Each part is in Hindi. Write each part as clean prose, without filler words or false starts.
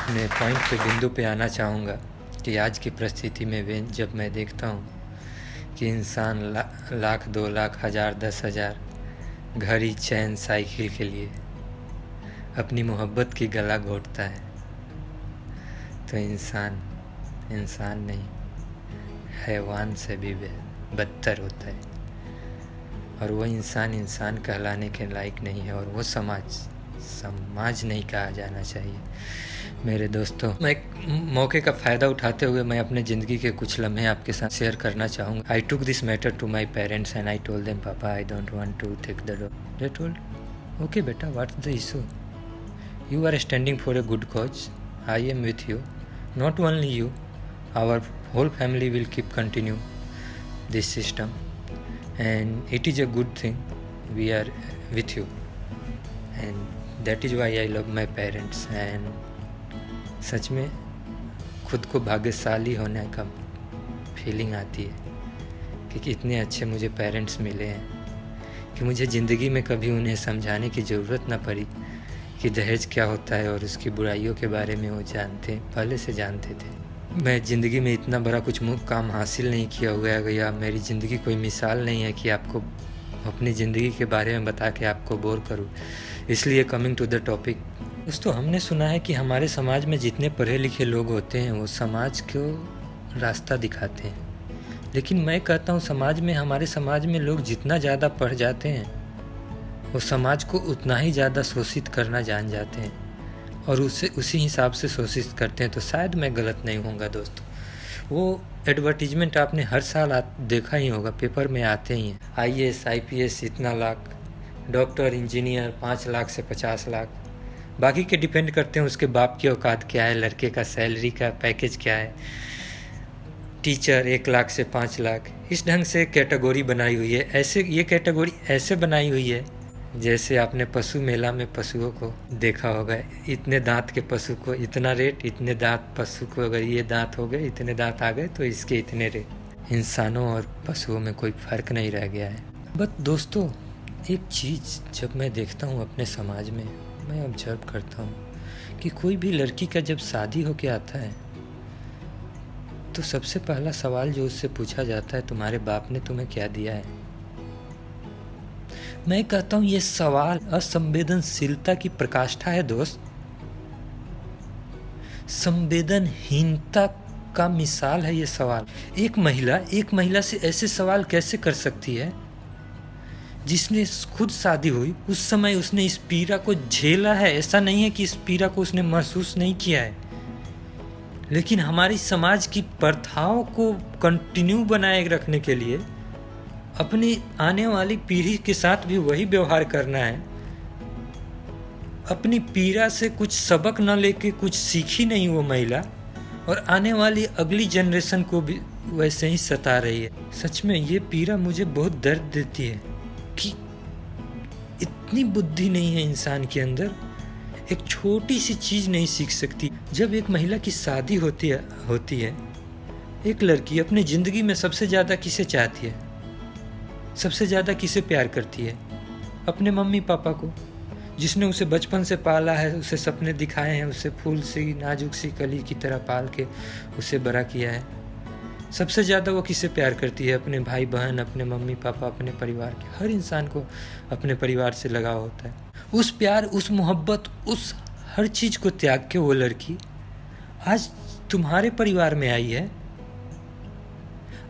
अपने पॉइंट पे बिंदु पे आना चाहूँगा कि आज की परिस्थिति में जब मैं देखता हूँ कि इंसान लाख 2 लाख 1000 10,000 घड़ी चैन साइकिल के लिए अपनी मोहब्बत की गला घोटता है, तो इंसान नहीं, हैवान से भी बदतर होता है। और वो इंसान कहलाने के लायक नहीं है, और वो समाज नहीं कहा जाना चाहिए। मेरे दोस्तों, मैं मौके का फ़ायदा उठाते हुए मैं अपने ज़िंदगी के कुछ लम्हे आपके साथ शेयर करना चाहूँगा। I took this matter to my parents and I told them, पापा I don't want to take the dog. They told, okay बेटा, what's the issue? You are standing for a good cause. I am with you. Not only you, our whole family will keep continue this system, and it is a good thing. We are with you, and that is why I love my parents. And सच में खुद को भाग्यशाली होने का फीलिंग आती है कि इतने अच्छे मुझे पेरेंट्स मिले हैं कि मुझे ज़िंदगी में कभी उन्हें समझाने की ज़रूरत ना पड़ी कि दहेज क्या होता है और उसकी बुराइयों के बारे में वो पहले से जानते थे। मैं ज़िंदगी में इतना बड़ा कुछ काम हासिल नहीं किया हुआ है, या मेरी ज़िंदगी कोई मिसाल नहीं है कि आपको अपनी ज़िंदगी के बारे में बता के आपको बोर करूं। इसलिए कमिंग टू द टॉपिक, दोस्तों, हमने सुना है कि हमारे समाज में जितने पढ़े लिखे लोग होते हैं वो समाज को रास्ता दिखाते हैं, लेकिन मैं कहता हूँ हमारे समाज में लोग जितना ज़्यादा पढ़ जाते हैं वो समाज को उतना ही ज़्यादा शोषित करना जान जाते हैं और उसी हिसाब से शोषित करते हैं। तो शायद मैं गलत नहीं होऊंगा दोस्तों। वो एडवर्टीजमेंट आपने हर साल देखा ही होगा, पेपर में आते ही हैं, IAS IPS इतना लाख, डॉक्टर इंजीनियर 5 लाख से 50 लाख। बाकी के डिपेंड करते हैं उसके बाप की औकात क्या है, लड़के का सैलरी का पैकेज क्या है। टीचर 1 लाख से 5 लाख, इस ढंग से कैटेगरी बनाई हुई है। ये कैटेगरी ऐसे बनाई हुई है जैसे आपने पशु मेला में पशुओं को देखा होगा, इतने दांत के पशु को इतना रेट, इतने दांत पशु को अगर ये दांत हो गए, इतने दांत आ गए तो इसके इतने रेट। इंसानों और पशुओं में कोई फ़र्क नहीं रह गया है। बट दोस्तों, एक चीज़ जब मैं देखता हूँ अपने समाज में, मैं ऑब्जर्व करता हूँ कि कोई भी लड़की का जब शादी होके आता है तो सबसे पहला सवाल जो उससे पूछा जाता है, तुम्हारे बाप ने तुम्हें क्या दिया है? मैं कहता हूँ ये सवाल असंवेदनशीलता की प्रकाष्ठा है दोस्त। संवेदनहीनता का मिसाल है ये सवाल। एक महिला से ऐसे सवाल कैसे कर सकती है जिसने खुद शादी हुई, उस समय उसने इस पीड़ा को झेला है। ऐसा नहीं है कि इस पीड़ा को उसने महसूस नहीं किया है, लेकिन हमारी समाज की प्रथाओं को कंटिन्यू बनाए रखने के लिए अपनी आने वाली पीढ़ी के साथ भी वही व्यवहार करना है। अपनी पीड़ा से कुछ सबक न लेके कुछ सीखी नहीं वो महिला, और आने वाली अगली जनरेशन को भी वैसे ही सता रही है। सच में ये पीड़ा मुझे बहुत दर्द देती है कि इतनी बुद्धि नहीं है इंसान के अंदर, एक छोटी सी चीज़ नहीं सीख सकती। जब एक महिला की शादी होती है, एक लड़की अपनी ज़िंदगी में सबसे ज़्यादा किसे चाहती है, सबसे ज़्यादा किसे प्यार करती है? अपने मम्मी पापा को, जिसने उसे बचपन से पाला है, उसे सपने दिखाए हैं, उसे फूल सी नाजुक सी कली की तरह पाल के उसे बड़ा किया है। सबसे ज़्यादा वो किसे प्यार करती है? अपने भाई बहन, अपने मम्मी पापा, अपने परिवार के। हर इंसान को अपने परिवार से लगाव होता है। उस प्यार, उस मोहब्बत, उस हर चीज़ को त्याग के वो लड़की आज तुम्हारे परिवार में आई है,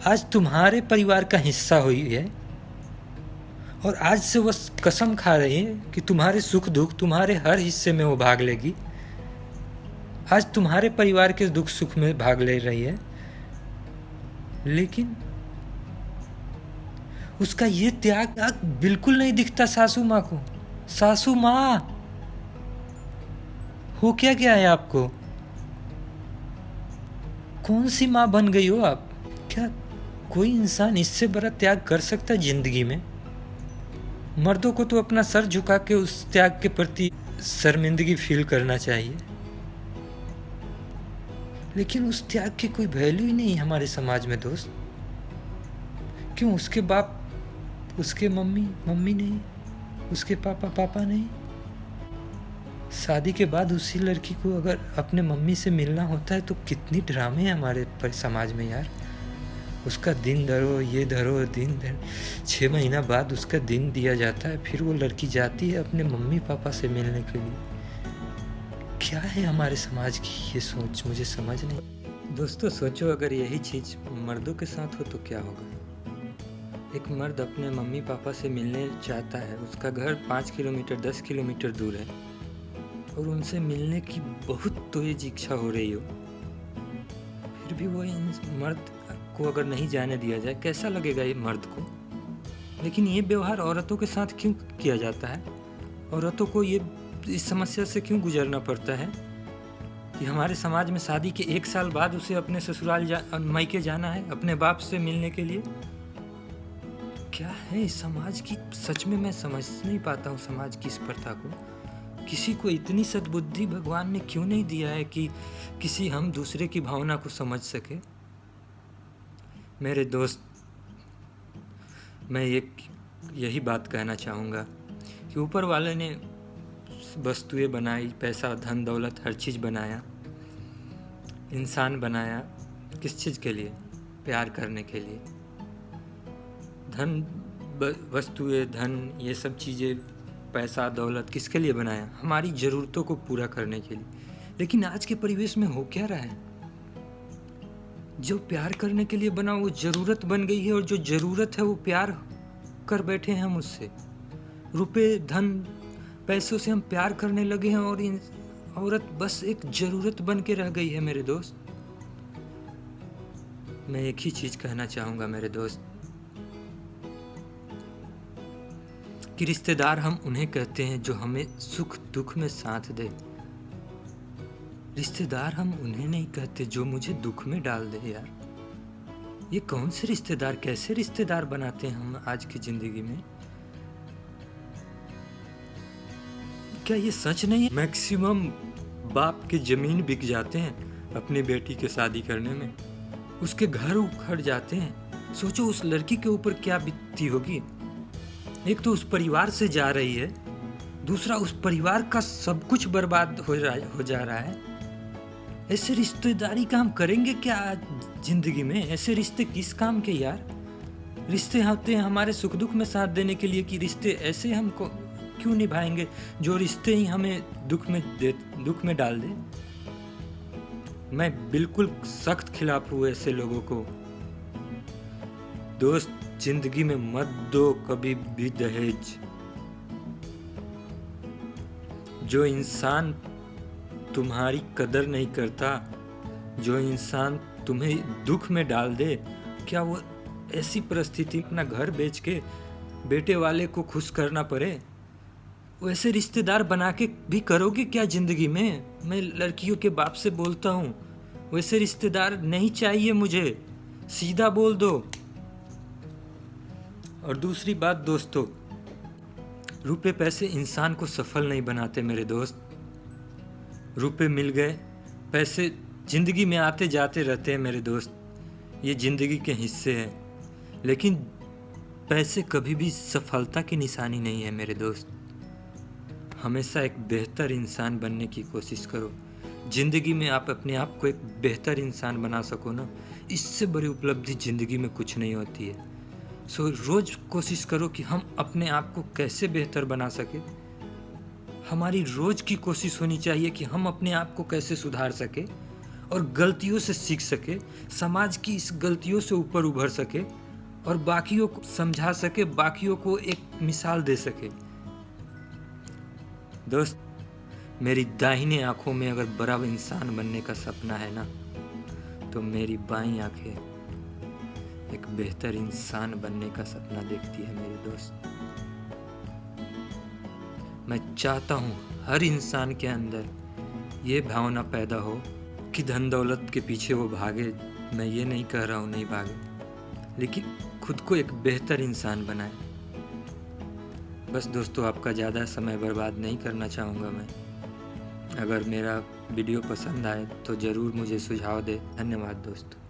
आज तुम्हारे परिवार का हिस्सा हुई है, और आज से वो कसम खा रही है कि तुम्हारे सुख दुख, तुम्हारे हर हिस्से में वो भाग लेगी। आज तुम्हारे परिवार के दुख सुख में भाग ले रही है, लेकिन उसका ये त्याग बिल्कुल नहीं दिखता सासू माँ को। सासू माँ हो क्या है आपको? कौन सी माँ बन गई हो आप? क्या कोई इंसान इससे बड़ा त्याग कर सकता है जिंदगी में? मर्दों को तो अपना सर झुका के उस त्याग के प्रति शर्मिंदगी फील करना चाहिए, लेकिन उस त्याग की कोई वैल्यू ही नहीं हमारे समाज में दोस्त। क्यों? उसके बाप, उसके मम्मी नहीं, उसके पापा नहीं, शादी के बाद उसी लड़की को अगर अपने मम्मी से मिलना होता है तो कितनी ड्रामे हैं हमारे समाज में यार। उसका दिन धरो, ये धरो, दिन धरो, 6 महीना बाद उसका दिन दिया जाता है, फिर वो लड़की जाती है अपने मम्मी पापा से मिलने के लिए। क्या है हमारे समाज की ये सोच, मुझे समझ नहीं। दोस्तों सोचो, अगर यही चीज़ मर्दों के साथ हो तो क्या होगा। एक मर्द अपने मम्मी पापा से मिलने चाहता है, उसका घर 5 किलोमीटर 10 किलोमीटर दूर है और उनसे मिलने की बहुत तेज इच्छा हो रही हो, फिर भी वो इन मर्द को अगर नहीं जाने दिया जाए, कैसा लगेगा ये मर्द को। लेकिन ये व्यवहार औरतों के साथ क्यों किया जाता है? औरतों को ये इस समस्या से क्यों गुजरना पड़ता है कि हमारे समाज में शादी के 1 साल बाद उसे अपने ससुराल मायके जाना है अपने बाप से मिलने के लिए? क्या है इस समाज की, सच में मैं समझ नहीं पाता हूँ समाज की इस प्रथा को। किसी को इतनी सद्बुद्धि भगवान ने क्यों नहीं दिया है कि किसी हम दूसरे की भावना को समझ सके। मेरे दोस्त, मैं यही बात कहना चाहूँगा कि ऊपर वाले ने वस्तुएं बनाई, पैसा धन दौलत हर चीज़ बनाया, इंसान बनाया, किस चीज़ के लिए? प्यार करने के लिए। धन वस्तुएं धन ये सब चीज़ें, पैसा दौलत किसके लिए बनाया? हमारी ज़रूरतों को पूरा करने के लिए। लेकिन आज के परिवेश में हो क्या रहा है? जो प्यार करने के लिए बना वो ज़रूरत बन गई है, और जो ज़रूरत है वो प्यार कर बैठे हैं हम उससे। रुपए धन पैसों से हम प्यार करने लगे हैं और औरत बस एक ज़रूरत बन के रह गई है। मेरे दोस्त, मैं एक ही चीज़ कहना चाहूँगा मेरे दोस्त, कि रिश्तेदार हम उन्हें कहते हैं जो हमें सुख दुख में साथ दे। रिश्तेदार हम उन्हें नहीं कहते जो मुझे दुख में डाल दे। यार ये कौन से रिश्तेदार, कैसे रिश्तेदार बनाते हैं हम आज की जिंदगी में? क्या ये सच नहीं है? मैक्सिमम बाप के जमीन बिक जाते हैं अपनी बेटी के शादी करने में, उसके घर उखड़ जाते हैं। सोचो उस लड़की के ऊपर क्या बीतती होगी। एक तो उस परिवार से जा रही है, दूसरा उस परिवार का सब कुछ बर्बाद हो जा रहा है। ऐसे रिश्तेदारी काम करेंगे क्या जिंदगी में? ऐसे रिश्ते किस काम के यार? रिश्ते होते हैं हमारे सुख दुख में साथ देने के लिए, कि रिश्ते ऐसे हमको क्यों निभाएंगे जो रिश्ते ही हमें दुख में डाल दे। मैं बिल्कुल सख्त खिलाफ हूँ ऐसे लोगों को। दोस्त, जिंदगी में मत दो कभी भी दहेज। जो इंसान तुम्हारी कदर नहीं करता, जो इंसान तुम्हें दुख में डाल दे, क्या वो ऐसी परिस्थिति अपना घर बेच के बेटे वाले को खुश करना पड़े? वैसे रिश्तेदार बना के भी करोगे क्या जिंदगी में? मैं लड़कियों के बाप से बोलता हूँ, वैसे रिश्तेदार नहीं चाहिए मुझे, सीधा बोल दो। और दूसरी बात दोस्तों, रुपए पैसे इंसान को सफल नहीं बनाते मेरे दोस्त। रुपए मिल गए, पैसे जिंदगी में आते जाते रहते हैं मेरे दोस्त, ये जिंदगी के हिस्से हैं। लेकिन पैसे कभी भी सफलता की निशानी नहीं है मेरे दोस्त। हमेशा एक बेहतर इंसान बनने की कोशिश करो। जिंदगी में आप अपने आप को एक बेहतर इंसान बना सको ना, इससे बड़ी उपलब्धि जिंदगी में कुछ नहीं होती है। सो रोज कोशिश करो कि हम अपने आप को कैसे बेहतर बना सके। हमारी रोज की कोशिश होनी चाहिए कि हम अपने आप को कैसे सुधार सके और गलतियों से सीख सके, समाज की इस गलतियों से ऊपर उभर सके और बाकियों को समझा सके, बाकियों को एक मिसाल दे सके। दोस्त, मेरी दाहिने आंखों में अगर बड़ा इंसान बनने का सपना है ना, तो मेरी बाईं आंखें एक बेहतर इंसान बनने का सपना देखती है मेरे दोस्त। मैं चाहता हूँ हर इंसान के अंदर ये भावना पैदा हो कि धन दौलत के पीछे वो भागे। मैं ये नहीं कह रहा हूँ नहीं भागे, लेकिन खुद को एक बेहतर इंसान बनाए। बस दोस्तों, आपका ज़्यादा समय बर्बाद नहीं करना चाहूँगा मैं। अगर मेरा वीडियो पसंद आए तो ज़रूर मुझे सुझाव दें। धन्यवाद दोस्तों।